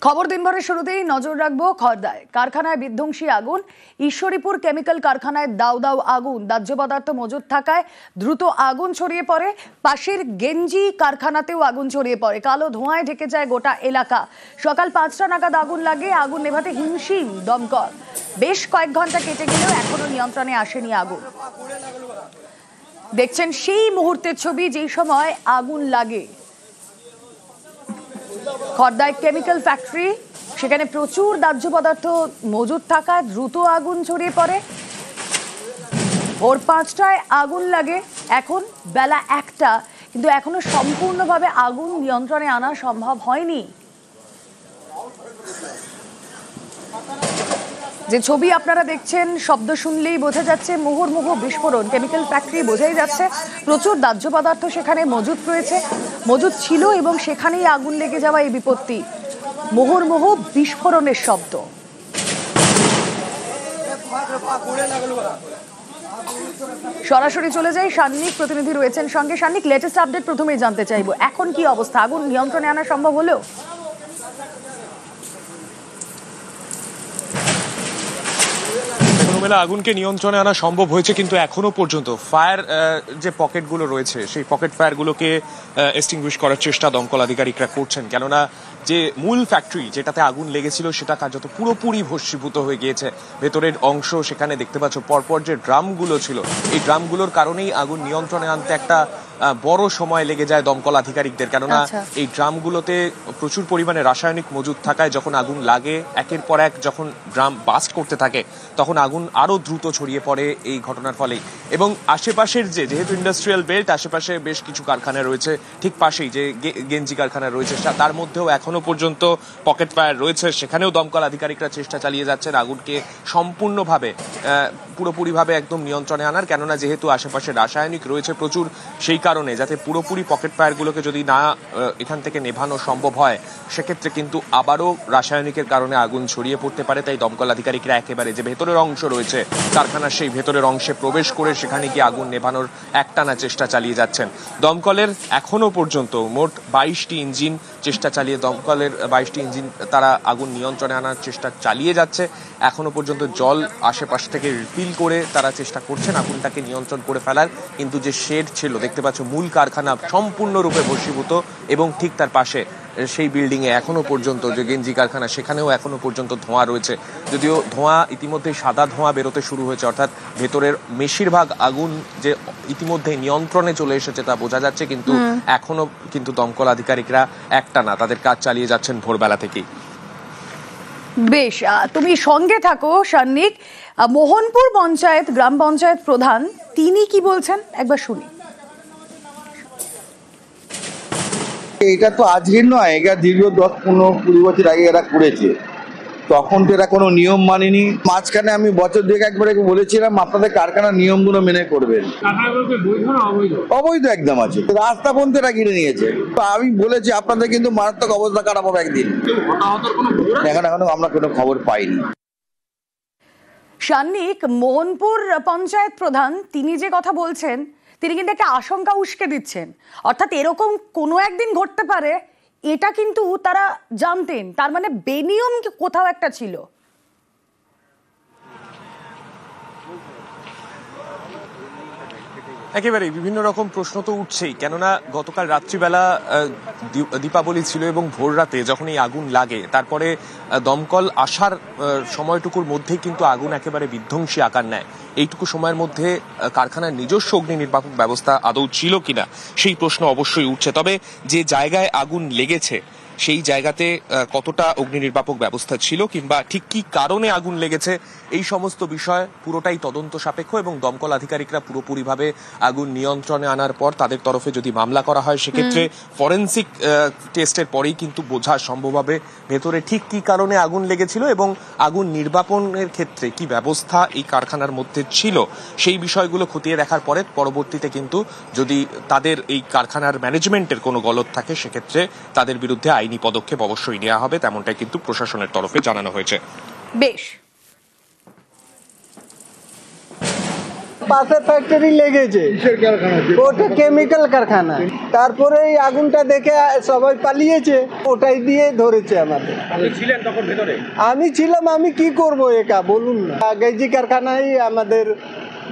খবর দিনভরের শুরুতেই নজর রাখবো খড়দায় কারখানায় বিধ্বংসী আগুন। ঈশ্বরীপুর কেমিক্যাল কারখানায় দাউ দাউ আগুন, দাহ্য পদার্থ মজুদ থাকায় দ্রুত আগুন ছড়িয়ে পড়ে। পাশের গেঞ্জি কারখানাতেও আগুন ছড়িয়ে পড়ে, কালো ধোঁয়ায় ঢেকে যায় গোটা এলাকা। সকাল 5টা নাগাদ আগুন লাগে, আগুন নেভাতে হিমশিম দমকল। বেশ কয়েক ঘন্টা কেটে গেলেও এখনো নিয়ন্ত্রণে আসেনি আগুন। দেখছেন সেই মুহূর্তের ছবি যেই সময় আগুন লাগে। খড়দায় কেমিক্যাল ফ্যাক্টরি, সেখানে প্রচুর দাহ্য পদার্থ মজুদ থাকায় দ্রুত আগুন ছড়িয়ে পড়ে। ভোর 5টায় আগুন লাগে, এখন বেলা 1টা, কিন্তু এখনো সম্পূর্ণভাবে আগুন নিয়ন্ত্রণে আনা সম্ভব হয়নি। যে ছবি আপনারা দেখছেন, শব্দ শুনলেই বোঝা যাচ্ছে মুহুর্মুহু বিস্ফোরণ। কেমিক্যাল ফ্যাক্টরি বোঝাই যাচ্ছে, প্রচুর দাহ্য পদার্থ সেখানে মজুদ ছিল এবং সেখানেই আগুন লেগে যাওয়া এই বিপত্তি। মুহুর্মুহু বিস্ফোরণের শব্দ। সরাসরি চলে যাই, সান্নিক প্রতিনিধি রয়েছেন সঙ্গে। সান্নিক, লেটেস্ট আপডেট প্রথমেই জানতে চাইবো, এখন কি অবস্থা? আগুন নিয়ন্ত্রণে আনা সম্ভব হলেও? আগুনকে নিয়ন্ত্রণে আনা সম্ভব হয়েছে, কিন্তু এখনো পর্যন্ত ফায়ার যে পকেটগুলো রয়েছে সেই পকেট ফায়ারগুলোকে এক্সটিংগুইশ করার চেষ্টা দমকল আধিকারিকরা করছেন। কেননা যে মূল ফ্যাক্টরি যেটাতে আগুন লেগেছিল সেটা কার্যত পুরোপুরি ভস্মীভূত হয়ে গিয়েছে। ভেতরের অংশ সেখানে দেখতে পাচ্ছ, পরপর যে ড্রামগুলো ছিল এই ড্রামগুলোর কারণেই আগুন নিয়ন্ত্রণে আনতে একটা বড় সময় লেগে যায় দমকল আধিকারিকদের। কেননা এই ড্রামগুলোতে প্রচুর পরিমাণে রাসায়নিক মজুদ থাকায় যখন আগুন লাগে, একের পর এক যখন ড্রাম বাস্ট করতে থাকে, তখন আগুন আরো দ্রুত ছড়িয়ে পড়ে এই ঘটনার ফলেই। এবং আশেপাশের যেহেতু ইন্ডাস্ট্রিয়াল বেল্ট, আশেপাশে বেশ কিছু কারখানা রয়েছে, ঠিক পাশেই যে গেঞ্জি কারখানা রয়েছে তার মধ্যেও এখনো পর্যন্ত পকেট ফায়ার রয়েছে। সেখানেও দমকল আধিকারিকরা চেষ্টা চালিয়ে যাচ্ছেন আগুনকে সম্পূর্ণভাবে পুরোপুরিভাবে একদম নিয়ন্ত্রণে আনার। কেননা যেহেতু আশেপাশে রাসায়নিক রয়েছে প্রচুর, সেই কারণে যাতে পুরোপুরি পকেট ফায়ারগুলোকে যদি না এখান থেকে নেভানো সম্ভব হয়, সেক্ষেত্রে কিন্তু আবারও রাসায়নিকের কারণে আগুন ছড়িয়ে পড়তে পারে। তাই দমকল আধিকারিকরা একেবারে যে ভেতরের অংশ রয়েছে কারখানার, সেই ভেতরের অংশে প্রবেশ করে সেখানে গিয়ে আগুন নেভানোর একটানা চেষ্টা চালিয়ে যাচ্ছেন। দমকলের এখনো পর্যন্ত মোট 22টি ইঞ্জিন চেষ্টা চালিয়ে, দমকলের 22টি ইঞ্জিন তারা আগুন নিয়ন্ত্রণে আনার চেষ্টা চালিয়ে যাচ্ছে। এখনো পর্যন্ত জল আশেপাশ থেকে রিফিল করে তারা চেষ্টা করছেন আগুনটাকে নিয়ন্ত্রণ করে ফেলার। কিন্তু যে শেড ছিল দেখতে পাচ্ছ, মূল কারখানা সম্পূর্ণরূপে ভস্মীভূত, এবং ঠিক তার পাশে সেই বিল্ডিং এ এখনো পর্যন্ত যে গেঞ্জি কারখানা, সেখানেও এখনো পর্যন্ত ধোঁয়া রয়েছে। যদিও ধোঁয়া ইতিমধ্যে সাদা ধোঁয়া বেরোতে শুরু হয়েছে, অর্থাৎ ভেতরের বেশিরভাগ আগুন যে ইতিমধ্যে নিয়ন্ত্রণে চলে এসেছে তা বোঝা যাচ্ছে। কিন্তু এখনো কিন্তু দমকল আধিকারিকরা একটানা তাদের কাজ চালিয়ে যাচ্ছেন ভোরবেলা থেকেই। বেশ, তুমি সঙ্গে থাকো সান্নিক। মোহনপুর পঞ্চায়েত, গ্রাম পঞ্চায়েত প্রধান, তিনি কি বলছেন একবার শুনি। এটা তো আজকের নয়, এটা দীর্ঘ 10-15-20 বছর আগে এরা করেছে। তখন তো এরা কোনো নিয়ম মানেনি। মাঝখানে আমি বছর দুয়েক একবার বলেছিলাম আপনাদের কারখানার নিয়মগুলো মেনে করবেন। অবৈধ একদম আছে, রাস্তা পর্যন্ত এরা ঘিরে নিয়েছে। তো আমি বলেছি আপনাদের কিন্তু মারাত্মক অবস্থা খারাপ হবে একদিন। এখনো আমরা কোনো খবর পাইনি। সান্নিক, মোহনপুর পঞ্চায়েত প্রধান তিনি যে কথা বলছেন, তিনি কিন্তু একটা আশঙ্কা উস্কে দিচ্ছেন। অর্থাৎ এরকম কোনো একদিন ঘটতে পারে, এটা কিন্তু তারা জানতেন। তার মানে বেনিয়ম কোথাও একটা ছিল। একেবারে বিভিন্ন রকম প্রশ্ন তো উঠছেই। কেননা গতকাল রাত্রিবেলা দীপাবলি ছিল এবং ভোর রাতে যখন এই আগুন লাগে, তারপরে দমকল আসার সময়টুকুর মধ্যেই কিন্তু আগুন একেবারে বিধ্বংসী আকার নেয়। এইটুকু সময়ের মধ্যে কারখানার নিজস্ব অগ্নি নির্বাপক ব্যবস্থা আদৌ ছিল কিনা সেই প্রশ্ন অবশ্যই উঠছে। তবে যে জায়গায় আগুন লেগেছে সেই জায়গাতে কতটা অগ্নি নির্বাপক ব্যবস্থা ছিল, কিংবা ঠিক কি কারণে আগুন লেগেছে, এই সমস্ত বিষয় পুরোটাই তদন্ত সাপেক্ষ। এবং দমকল আধিকারিকরা পুরোপুরিভাবে আগুন নিয়ন্ত্রণে আনার পর তাদের তরফে যদি মামলা করা হয়, সেক্ষেত্রে ফরেন্সিক টেস্টের পরেই কিন্তু বোঝা সম্ভব হবে ভেতরে ঠিক কি কারণে আগুন লেগেছিল এবং আগুন নির্বাপনের ক্ষেত্রে কি ব্যবস্থা এই কারখানার মধ্যে ছিল। সেই বিষয়গুলো খতিয়ে দেখার পরে পরবর্তীতে কিন্তু যদি তাদের এই কারখানার ম্যানেজমেন্টের কোনো গলদ থাকে, সেক্ষেত্রে তাদের বিরুদ্ধে আইনি পদক্ষেপ অবশ্যই নেওয়া হবে, তেমনটাই কিন্তু প্রশাসনের তরফে জানানো হয়েছে। বেশ। পাশে ফ্যাক্টরি লেগেছে, ওটা কেমিক্যাল কারখানা। তারপরে এই আগুনটা দেখে সবাই পালিয়েছে, ওটাই দিয়ে ধরেছে আমাদের। আমি ছিলাম, আমি কি করব একা বলুন না। গেঞ্জি কারখানায় আমাদের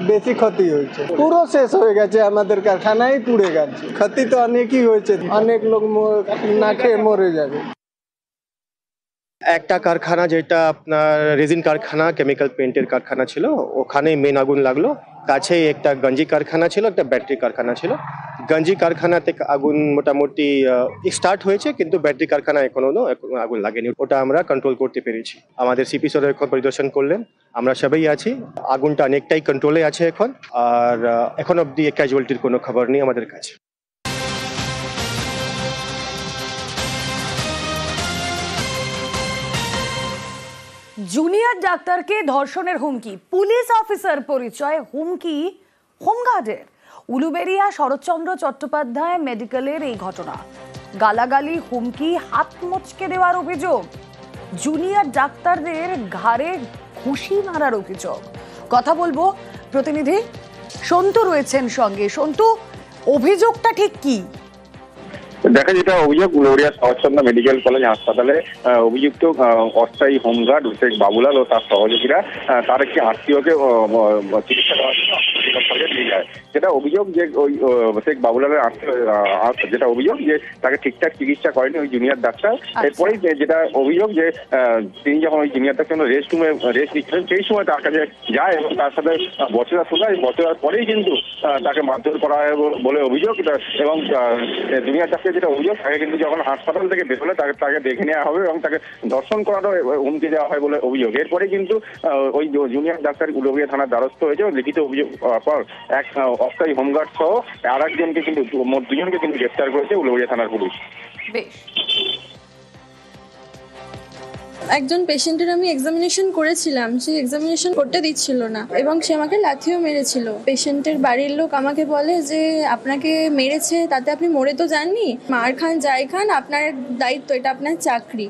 বেশি ক্ষতি হয়েছে, পুরো শেষ হয়ে গেছে, আমাদের কারখানায় পুড়ে গেছে। ক্ষতি তো অনেকই হয়েছে, অনেক লোক না খেয়ে মরে যাবে। একটা কারখানা যেটা আপনার রেজিন কারখানা, কেমিক্যাল পেন্টের কারখানা ছিল, ওখানেই মেন আগুন লাগলো। কাছেই একটা গঞ্জি কারখানা ছিল, একটা ব্যাটারি কারখানা ছিল। গঞ্জি কারখানাতে আগুন মোটামুটি স্টার্ট হয়েছে, কিন্তু ব্যাটারি কারখানা এখনো আগুন লাগেনি। ওটা আমরা কন্ট্রোল করতে পেরেছি। আমাদের সিপি স্যার এখন পরিদর্শন করলেন, আমরা সবাই আছি। আগুনটা অনেকটাই কন্ট্রোলে আছে এখন, আর এখন অব্দি ক্যাজুয়ালিটির কোনো খবর নেই আমাদের কাছে। জুনিয়র ডাক্তারকে ধর্ষণের হুমকি, পুলিশ অফিসার পরিচয় হুমকি হোমগার্ডের। উলুবেড়িয়া শরৎচন্দ্র চট্টোপাধ্যায় মেডিকেলের এই ঘটনা। গালাগালি, হুমকি, হাত মচকে দেওয়ার অভিযোগ। জুনিয়র ডাক্তারদের ঘাড়ে ঘুষি মারার অভিযোগ। কথা বলবো, প্রতিনিধি সন্তু রয়েছেন সঙ্গে। সন্তু, অভিযোগটা ঠিক কি? দেখা যেটা অভিযোগ, উলুবেড়িয়া শরৎচন্দ্র মেডিকেল কলেজ হাসপাতালে অভিযুক্ত অস্থায়ী হোমগার্ড শেখ বাবুলাল ও তার সহযোগীরা তার একটি আত্মীয়কে চিকিৎসা দেওয়ার জন্য মেডিকেল কলেজে নিয়ে যায়। যেটা অভিযোগ যে ওই শেখ বাবুলালের যেটা অভিযোগ যে তাকে ঠিকঠাক চিকিৎসা করেনি ওই জুনিয়র ডাক্তার। এরপরেই যেটা অভিযোগ যে তিনি যখন ওই জুনিয়র ডাক্তার রেস্ট নিচ্ছিলেন, সেই সময় তার কাছে যায় এবং তার সাথে বচসা শোনায়। বচসার পরেই কিন্তু তাকে মারধর করা হয় বলে অভিযোগ। এবং জুনিয়র ডাক্তার যেটা অভিযোগ, তাকে কিন্তু যখন হাসপাতাল থেকে বেরোলে তাকে দেখে নেওয়া হবে এবং তাকে ধর্ষণ করারও হুমকি দেওয়া হয় বলে অভিযোগ। এরপরে কিন্তু ওই জুনিয়র ডাক্তার উলুবেড়িয়া থানার দ্বারস্থ হয়েছে। লিখিত অভিযোগ পর এক অস্থায়ী হোমগার্ড সহ আর একজনকে কিন্তু, মোট দুজনকে কিন্তু গ্রেফতার করেছে উলুবেড়িয়া থানার পুলিশ। একজন পেশেন্টের আমি এক্সামিনেশন করেছিলাম, সেই এক্সামিনেশন করতে দিচ্ছিল না এবং সে আমাকে লাথিও মেরেছিল। পেশেন্টের বাড়ির লোক আমাকে বলে যে আপনাকে মেরেছে, তাতে আপনি মরে তো যাননি, মার খান যাই খান, আপনার দায়িত্ব, এটা আপনার চাকরি।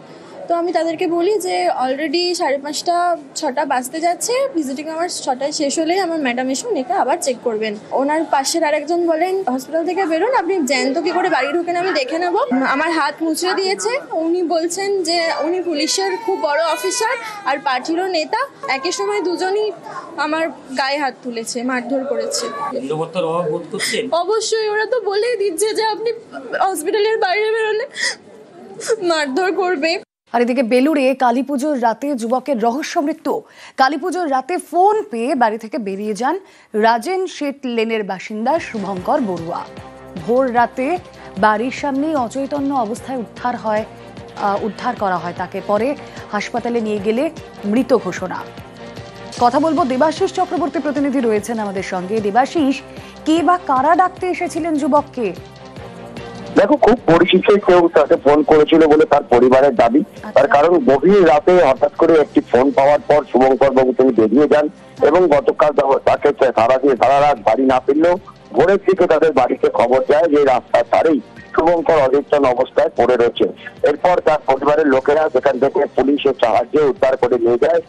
তো আমি তাদেরকে বলি যে অলরেডি 5:30 6টা বাজতে যাচ্ছে, ভিজিটিং আমার 6টায় শেষ হলেই আমার ম্যাডাম এসে উনিকে আবার চেক করবেন। ওনার পাশের আরেকজন বলেন হসপিটাল থেকে বেরোন, আপনি জ্যান্ত কি করে বাড়ি ঢোকেন আমি দেখে নেব। আমার হাত মুচড়ে দিয়েছে। উনি বলছেন যে উনি পুলিশের খুব বড় অফিসার আর পার্টিরও নেতা। একই সময় দুজনই আমার গায়ে হাত তুলেছে, মারধর করেছে। অবশ্যই, ওরা তো বলেই দিচ্ছে যে আপনি হসপিটালের বাইরে বেরোলে মারধর করবে। আর এদিকে বেলুড়ে কালীপুজোর রাতে যুবকের রহস্য মৃত্যু। কালীপুজোর রাতে ফোন পেয়ে বাড়ি থেকে বেরিয়ে যান রাজেন শেঠ লেনের বাসিন্দা শুভঙ্কর বড়ুয়া। ভোর রাতে বাড়ির সামনেই অচৈতন্য অবস্থায় উদ্ধার করা হয় তাকে। পরে হাসপাতালে নিয়ে গেলে মৃত ঘোষণা। কথা বলবো, দেবাশিস চক্রবর্তী প্রতিনিধি রয়েছেন আমাদের সঙ্গে। দেবাশিস, কে বা কারা ডাকতে এসেছিলেন যুবককে? দেখো, খুব পরিচিত কেউ তাকে ফোন করেছিল বলে তার পরিবারের দাবি। তার কারণ গভীর রাতে হঠাৎ করে একটি ফোন পাওয়ার পর শুভঙ্কর বাবু তিনি বেরিয়ে যান এবং গতকাল তাকে সারা রাত বাড়ি না ফিরলেও ভোরের দিকে তাদের বাড়িতে খবর যায় যে রাস্তার ধারেই শুভঙ্কর অচেতন অবস্থায় পড়ে রয়েছে। এরপর তার পরিবারের লোকেরা সেখান থেকে পুলিশের সাহায্যে উদ্ধার করে নিয়ে যায়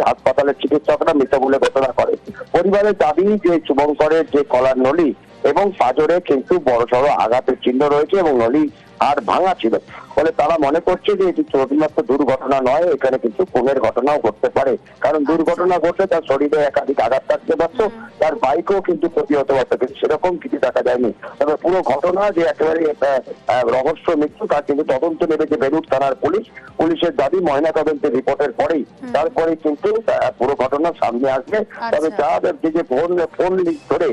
হাসপাতালের চিকিৎসকরা মৃত বলে ঘোষণা করে। পরিবারের দাবি যে শুভঙ্করের যে কলার নলি এবং পাঁজরে কিন্তু বড়সড় আঘাতের চিহ্ন রয়েছে এবং নলি আর ভাঙা ছিল। ফলে তারা মনে করছে যে এটি শুধুমাত্র দুর্ঘটনা নয়, এখানে কিন্তু খুনের ঘটনাও ঘটতে পারে। কারণ দুর্ঘটনা ঘটলে তার শরীরে একাধিক আঘাত থাকতে পারত, তার বাইকও কিন্তু ক্ষতি হতে পারত, কিন্তু সেরকম কিছু দেখা যায়নি। তবে পুরো ঘটনা যে একেবারে রহস্য মৃত্যু, তার কিন্তু তদন্ত নেমেছে বেলুড় থানার পুলিশের দাবি ময়নাতদন্তের রিপোর্টের পরেই তারপরে কিন্তু পুরো ঘটনা সামনে আসবে। তবে যাদের যে ফোন লিক ধরে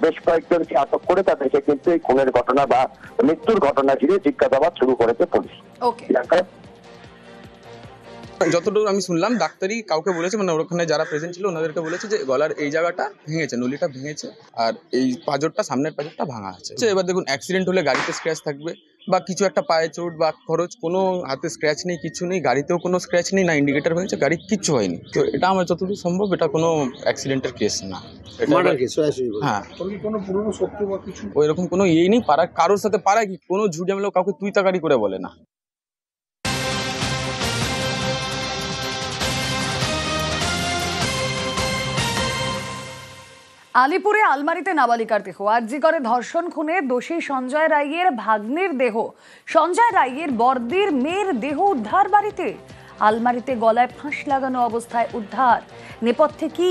বেশ কয়েকজনকে আটক করে তাদেরকে কিন্তু এই খুনের ঘটনা বা মৃত্যুর ঘটনা ঘিরে জিজ্ঞাসাবাদ শুরু করেছে পুলিশ। যতটুকু আমি শুনলাম, ডাক্তারি কাউকে বলেছে, মানে ওখানে যারা প্রেজেন্ট ছিল ওনাদেরকে বলেছে যে গলার এই জায়গাটা ভেঙেছে, নলিটা ভেঙেছে, আর এই পাঁজরটা, সামনের পাঁজরটা ভাঙা আছে। এবার দেখুন, অ্যাক্সিডেন্ট হলে গাড়িতে স্ক্র্যাচ থাকবে বা কিছু একটা পায়ে চোট বা খরচ, কোনো হাতে স্ক্র্যাচ নেই, কিছু নেই, গাড়িতেও কোনো স্ক্র্যাচ নেই, না ইন্ডিকেটার ভেঙেছে, গাড়ি কিচ্ছু হয়নি। তো এটা আমার যতদূর সম্ভব এটা কোনো অ্যাক্সিডেন্টের কেস না। হ্যাঁ, ওইরকম কোনো ইয়েই নেই। পাড়ায় কারোর সাথে পাড়ায় কি কোনো ঝুটঝামেলা কাউকে তুই তাকারি করে বলে না। আলিপুরে আলমারিতে নাবালিকার দেহ, আরজি করে ধর্ষণ খুনে দোষী সঞ্জয় রায়ের ভাগ্নের দেহ, সঞ্জয় রায়ের বর্দির মেয়ের দেহ উদ্ধার বাড়িতে। আলমারিতে গলায় ফাঁস লাগানো অবস্থায় উদ্ধার। নেপথ্যে কি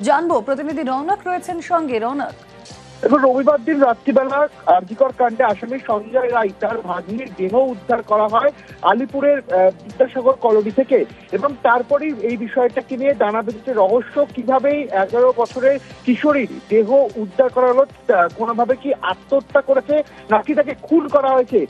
জানবো, প্রতিনিধি রৌনক রয়েছেন সঙ্গে। রৌনক, এখন রবিবার দিন রাত্রিবেলা আরজিকর কাণ্ডে আসামি সঞ্জয় রায় তার ভাগ্নির দেহ উদ্ধার করা হয় আলিপুরের বিদ্যাসাগর কলোনি থেকে, এবং তারপরেই এই বিষয়টাকে নিয়ে জানা বেঁধেছে রহস্য। কিভাবে 11 বছরের কিশোরীর দেহ উদ্ধার করা হলো, কোনোভাবে কি আত্মহত্যা করেছে নাকি তাকে খুন করা হয়েছে।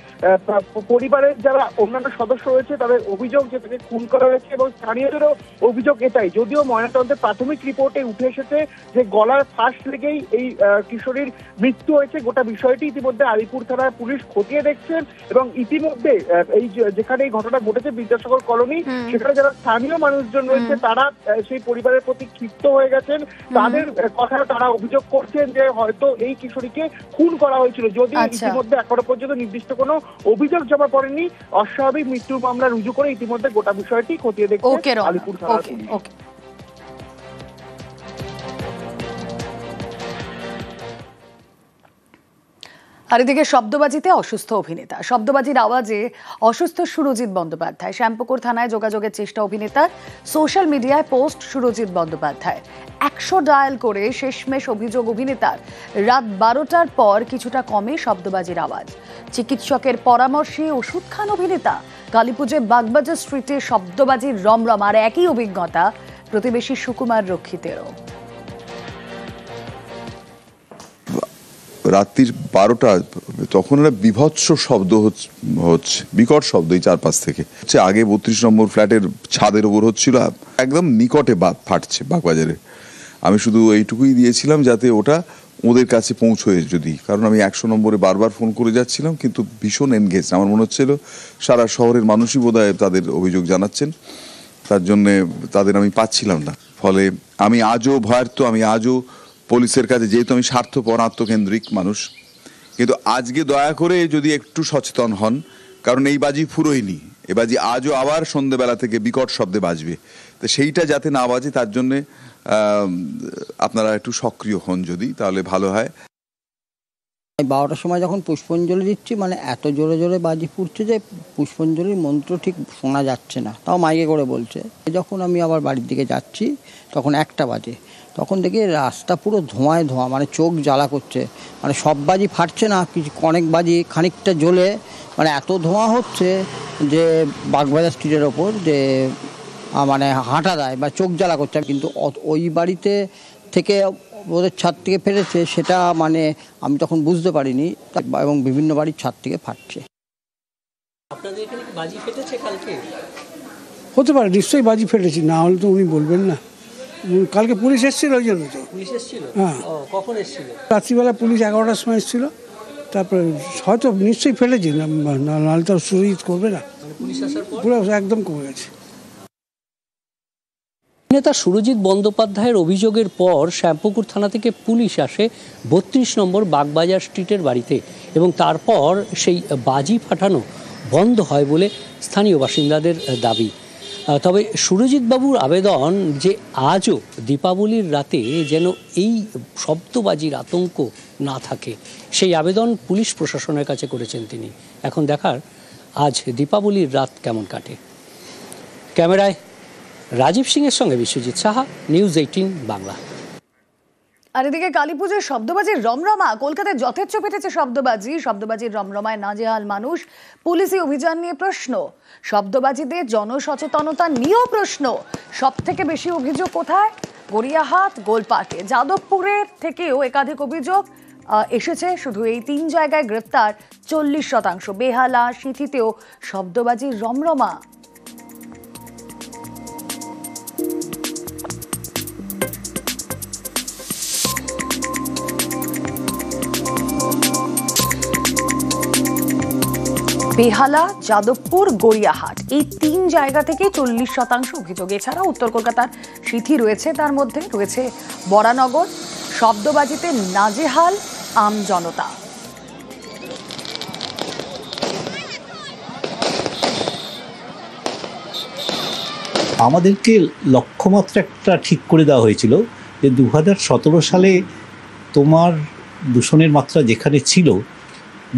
পরিবারের যারা অন্যান্য সদস্য রয়েছে তাদের অভিযোগ যে তাকে খুন করা হয়েছে, এবং স্থানীয়দেরও অভিযোগ এটাই। যদিও ময়নাতদন্তের প্রাথমিক রিপোর্টে উঠে এসেছে যে গলার ফাঁস লেগেই এই কিশোরী মৃত্যু হয়েছে। গোটা বিষয়টি ইতিমধ্যে আলিপুর থানার পুলিশ খতিয়ে দেখছেন, এবং ইতিমধ্যে এই যেখানে এই ঘটনা ঘটেছে বিদ্যাসাগর কলোনি, সেখানে যারা স্থানীয় মানুষজন রয়েছে তারা সেই পরিবারের প্রতি ক্ষিপ্ত হয়ে গেছেন। তাদের কথা তারা অভিযোগ করছেন যে হয়তো এই কিশোরীকে খুন করা হয়েছিল, যদিও ইতিমধ্যে এখনো পর্যন্ত নির্দিষ্ট কোনো অভিযোগ জমা পড়েনি। অস্বাভাবিক মৃত্যুর মামলা রুজু করে ইতিমধ্যে গোটা বিষয়টি খতিয়ে দেখছে আলিপুর থানার পুলিশ। আর এদিকে শব্দবাজিতে অসুস্থ অভিনেতা, শব্দবাজির আওয়াজে অসুস্থ সুরজিৎ বন্দ্যোপাধ্যায়। শ্যামপুকুর থানায় যোগাযোগের চেষ্টা অভিনেতার, সোশ্যাল মিডিয়ায় পোস্ট সুরজিৎ বন্দ্যোপাধ্যায়। 100 ডায়াল করে শেষমেশ অভিযোগ অভিনেতার, রাত 12টার পর কিছুটা কমে শব্দবাজির আওয়াজ। চিকিৎসকের পরামর্শে ওষুধ খান অভিনেতা। কালীপুজোয় বাগবাজার স্ট্রিটে শব্দবাজির রমরমার একই অভিজ্ঞতা প্রতিবেশী সুকুমার রক্ষিতেরও। রাত্রির 12টা, তখন একটা বিভৎস শব্দ হচ্ছে, বিকট শব্দ এই চারপাশ থেকে হচ্ছে। আগে 32 নম্বর ফ্ল্যাটের ছাদের ওপর হচ্ছিল, একদম নিকটে ফাটছে বাগবাজারে। আমি শুধু এইটুকুই দিয়েছিলাম যাতে ওটা ওদের কাছে পৌঁছয় যদি, কারণ আমি 100 নম্বরে বারবার ফোন করে যাচ্ছিলাম, কিন্তু ভীষণ এনগেজ। আমার মনে হচ্ছিল সারা শহরের মানুষই বোধহয় তাদের অভিযোগ জানাচ্ছেন, তার জন্যে তাদের আমি পাচ্ছিলাম না। ফলে আমি আজও ভয়ার্ত, আমি আজও পুলিশের কাছে, যেহেতু আমি স্বার্থপর আত্মকেন্দ্রিক মানুষ, কিন্তু আজকে দয়া করে যদি একটু সচেতন হন, কারণ এই বাজি ফুরোয়নি, এ বাজি আজও আবার সন্ধ্যেবেলা থেকে বিকট শব্দে বাজবে। তো সেইটা যাতে না বাজে তার জন্যে আপনারা একটু সক্রিয় হন যদি, তাহলে ভালো হয়। 12টার সময় যখন পুষ্পাঞ্জলি দিচ্ছি, মানে এত জোরে জোরে বাজি ফুটছে যে পুষ্পাঞ্জলির মন্ত্র ঠিক শোনা যাচ্ছে না, তাও মাইকে করে বলছে। যখন আমি আবার বাড়ির দিকে যাচ্ছি তখন 1টা বাজে, তখন দেখি রাস্তা পুরো ধোঁয়ায় ধোঁয়া, মানে চোখ জ্বালা করছে। মানে সব বাজি ফাটছে না, কিছু অনেক বাজি খানিকটা জ্বলে, মানে এত ধোঁয়া হচ্ছে যে বাগবাজার স্ট্রিটের ওপর যে মানে হাঁটা দেয় বা চোখ জ্বালা করছে। কিন্তু ওই বাড়িতে থেকে ওদের ছাদ থেকে ফেলেছে সেটা মানে আমি তখন বুঝতে পারিনি, এবং বিভিন্ন বাড়ির ছাদ থেকে ফাটছে। আপনাদের এখানে কি বাজি ফেটেছে কালকে? হতে পারে, নিশ্চয়ই বাজি ফেটেছি, না হলে তো উনি বলবেন না। কালকে পুলিশ এসেছিল, ওই জন্য তো। পুলিশ এসেছিল? হ্যাঁ। কখন এসেছিল? রাত্রিবেলা পুলিশ 11টার সময় এসেছিল। তারপরে হয়তো নিশ্চয়ই ফেলেছি, নাহলে তো সুরজিৎ করবে না। পুলিশ আসার পর পুরো একদম কমে গেছে। নেতা সুরজিৎ বন্দ্যোপাধ্যায়ের অভিযোগের পর শ্যামপুকুর থানা থেকে পুলিশ আসে 32 নম্বর বাগবাজার স্ট্রিটের বাড়িতে, এবং তারপর সেই বাজি ফাটানো বন্ধ হয় বলে স্থানীয় বাসিন্দাদের দাবি। তবে সুরজিৎ বাবুর আবেদন যে আজও দীপাবলির রাতে যেন এই শব্দবাজির আতঙ্ক না থাকে, সেই আবেদন পুলিশ প্রশাসনের কাছে করেছেন তিনি। এখন দেখার আজ দীপাবলির রাত কেমন কাটে। ক্যামেরায় রাজীব সিংয়ের সঙ্গে বিশ্বজিৎ সাহা, নিউজ 18 বাংলা। আর এদিকে কালীপুজোর শব্দবাজির রমরমা, কলকাতায় যথেচ্ছ পেটেছে শব্দবাজি। শব্দবাজির রমরমায় নাজেহাল মানুষ। পুলিশি অভিযান নিয়ে প্রশ্ন, শব্দবাজিতে জনসচেতনতা নিয়েও প্রশ্ন। সব থেকে বেশি অভিযোগ কোথায়? গড়িয়াহাট, গোলপার্কে। যাদবপুরের থেকেও একাধিক অভিযোগ এসেছে। শুধু এই 3 জায়গায় গ্রেফতার 40%। বেহালা, সিঁথিতেও শব্দবাজির রমরমা। বেহালা, যাদবপুর, গড়িয়াহাট, এই 3 জায়গা থেকে 40% অভিযোগ। এছাড়া উত্তর কলকাতার সিঁথি রয়েছে, তার মধ্যে রয়েছে বরানগর। শব্দবাজিতে নাজেহাল আম জনতা। আমাদেরকে লক্ষ্যমাত্রা একটা ঠিক করে দেওয়া হয়েছিল যে 2017 সালে তোমার দূষণের মাত্রা যেখানে ছিল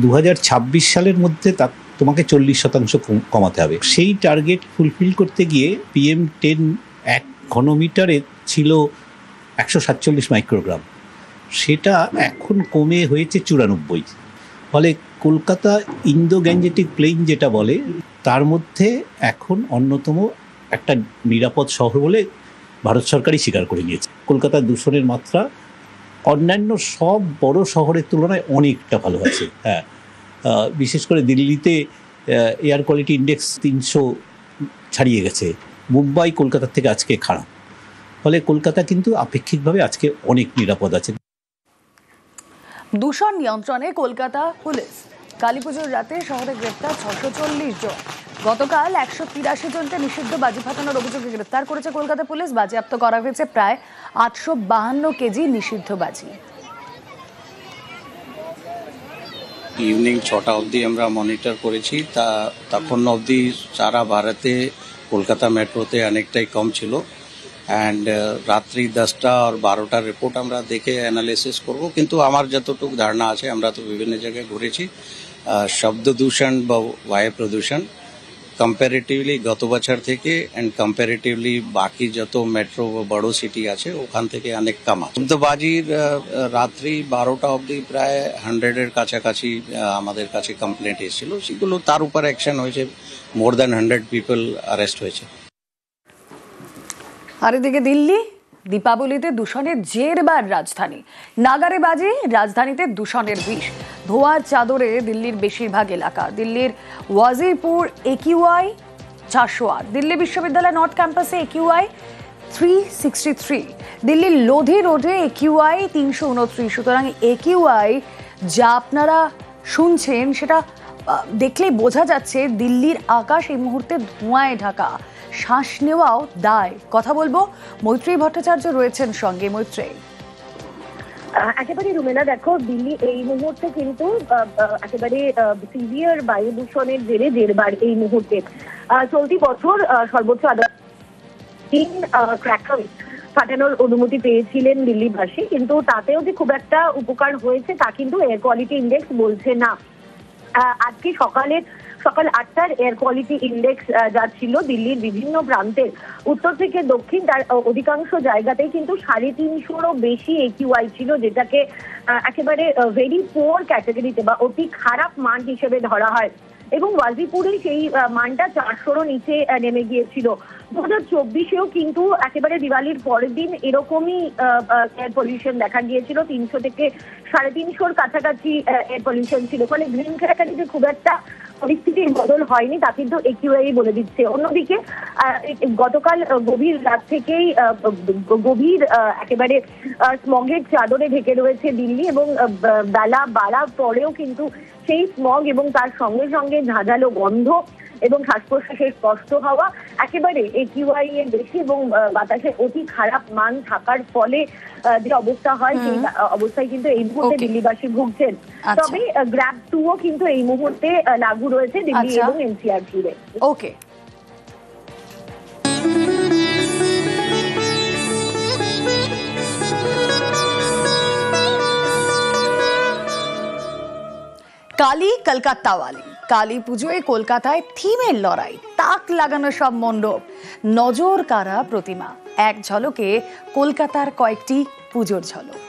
2026 সালের মধ্যে তা তোমাকে 40% কমাতে হবে। সেই টার্গেট ফুলফিল করতে গিয়ে PM10 1 ঘনমিটারে ছিল 147 মাইক্রোগ্রাম, সেটা এখন কমে হয়েছে 94। ফলে কলকাতা ইন্দো গ্যাঞ্জেটিক প্লেইন যেটা বলে তার মধ্যে এখন অন্যতম একটা নিরাপদ শহর বলে ভারত সরকারই স্বীকার করে নিয়েছে। কলকাতার দূষণের মাত্রা অন্যান্য সব বড় শহরের তুলনায় অনেকটা ভালো আছে। হ্যাঁ, বিশেষ করে দিল্লিতে এয়ার কোয়ালিটি ইন্ডেক্স 300 ছাড়িয়ে গেছে। মুম্বাই কলকাতার থেকে আজকে খারাপ। ফলে কলকাতা কিন্তু আপেক্ষিকভাবে আজকে অনেক নিরাপদ আছে। দূষণ নিয়ন্ত্রণে কলকাতা পুলিশ। কালীপুজোর রাতে শহরে গ্রেপ্তার 640 জন। গতকাল 183 জনকে নিষিদ্ধ বাজি ফাটানোর অভিযোগে গ্রেপ্তার করেছে কলকাতা পুলিশ। বাজেয়াপ্ত করা হয়েছে প্রায় 852 কেজি নিষিদ্ধ বাজি। ইভিনিং 6টা অবধি আমরা মনিটর করেছি, তখন অবধি সারা ভারতে কলকাতা মেট্রোতে অনেকটাই কম ছিল। অ্যান্ড রাত্রি 10টা আর 12টার রিপোর্ট আমরা দেখে অ্যানালিসিস করব। কিন্তু আমার যতটুকু ধারণা আছে, আমরা তো বিভিন্ন জায়গায় ঘুরেছি, শব্দ দূষণ বা বায়ু প্রদূষণ কম্পারেটিভলি গত বছর থেকে অ্যান্ড কম্পারেটিভলি বাকি যত মেট্রো বা বড় সিটি আছে ওখান থেকে অনেক কম আছে। শব্দবাজির রাত্রি 12টা অবধি প্রায় 100-এর কাছাকাছি আমাদের কাছে কমপ্লেন্ট এসেছিল, সেগুলো তার উপর অ্যাকশন হয়েছে। মোর দ্যান 100 পিপল অ্যারেস্ট হয়েছে। আর এদিকে দিল্লি দীপাবলিতে দূষণের জেরবার রাজধানী। নাগারে বাজে রাজধানীতে দূষণের বিষ। ধোঁয়ার চাদরে দিল্লির বেশিরভাগ এলাকা। দিল্লির ওয়াজিরপুর AQI 408, দিল্লি বিশ্ববিদ্যালয় নর্থ ক্যাম্পাসে AQI 363, দিল্লির লোধি রোডে AQI 329। সুতরাং AQI যা আপনারা শুনছেন সেটা দেখলেই বোঝা যাচ্ছে দিল্লির আকাশ এই মুহূর্তে ধোঁয়ায় ঢাকা। শ্বাস নেওয়াও দায়। কথা বলবো, মৈত্রী ভট্টাচার্য রয়েছেন সঙ্গে। মৈত্রী, একেবারে রুমেলা, দেখো দিল্লি এই মুহূর্তে কিন্তু একেবারে সিভিয়ার বায়ু দূষণের জেরে জেরবার এই মুহূর্তে। চলতি বছর সর্বোচ্চ আদালত 3 ক্র্যাকার ফাটানোর অনুমতি পেয়েছিলেন দিল্লিবাসী, কিন্তু তাতেও যে খুব একটা উপকার হয়েছে তা কিন্তু এয়ার কোয়ালিটি ইন্ডেক্স বলছে না। আজকে সকাল 8টার এয়ার কোয়ালিটি ইন্ডেক্স যা ছিল দিল্লির বিভিন্ন প্রান্তের উত্তর থেকে দক্ষিণ তার অধিকাংশ জায়গাতেই কিন্তু 350-রও বেশি AQI ছিল, যেটাকে একেবারে ভেরি পুয়ার ক্যাটাগরিতে বা অতি খারাপ মান হিসেবে ধরা হয়। এবং ওয়াজিপুরে সেই মানটা 400-রও নিচে নেমে গিয়েছিল। 2024-এও কিন্তু একেবারে দিওয়ালির পরের দিন এরকমই এয়ার পলিউশন দেখা গিয়েছিল। 300 থেকে 350-র কাছাকাছি এয়ার পলিউশন ছিল। ফলে গ্রিন ক্র্যাকারিতে খুব একটা পরিস্থিতির বদল হয়নি, তা কিন্তু AQI বলে দিচ্ছে। অন্যদিকে গতকাল গভীর রাত থেকেই গভীর একেবারে স্মগের চাদরে ঢেকে রয়েছে দিল্লি, এবং বেলা বাড়ার পরেও কিন্তু সেই স্মগ এবং তার সঙ্গে সঙ্গে ঝাঁঝালো গন্ধ এবং শ্বাস প্রশ্বাসের কষ্ট হওয়া, একেবারে AQI এর বেশি এবং বাতাসের অতি খারাপ মান থাকার ফলে যে অবস্থা হয় সেই অবস্থায় কিন্তু এই মুহূর্তে দিল্লিবাসী ভুগছেন। তবে গ্র্যাব 2ও কিন্তু এই মুহূর্তে লাগু রয়েছে দিল্লি এবং NCR জুড়ে। ওকে, কালী কলকাতাওয়ালি। কালী পুজোয় কলকাতায় থিমের লড়াই, তাক লাগানো সব মণ্ডপ, নজর কাড়া প্রতিমা। এক ঝলকে কলকাতার কয়েকটি পুজোর ঝলক।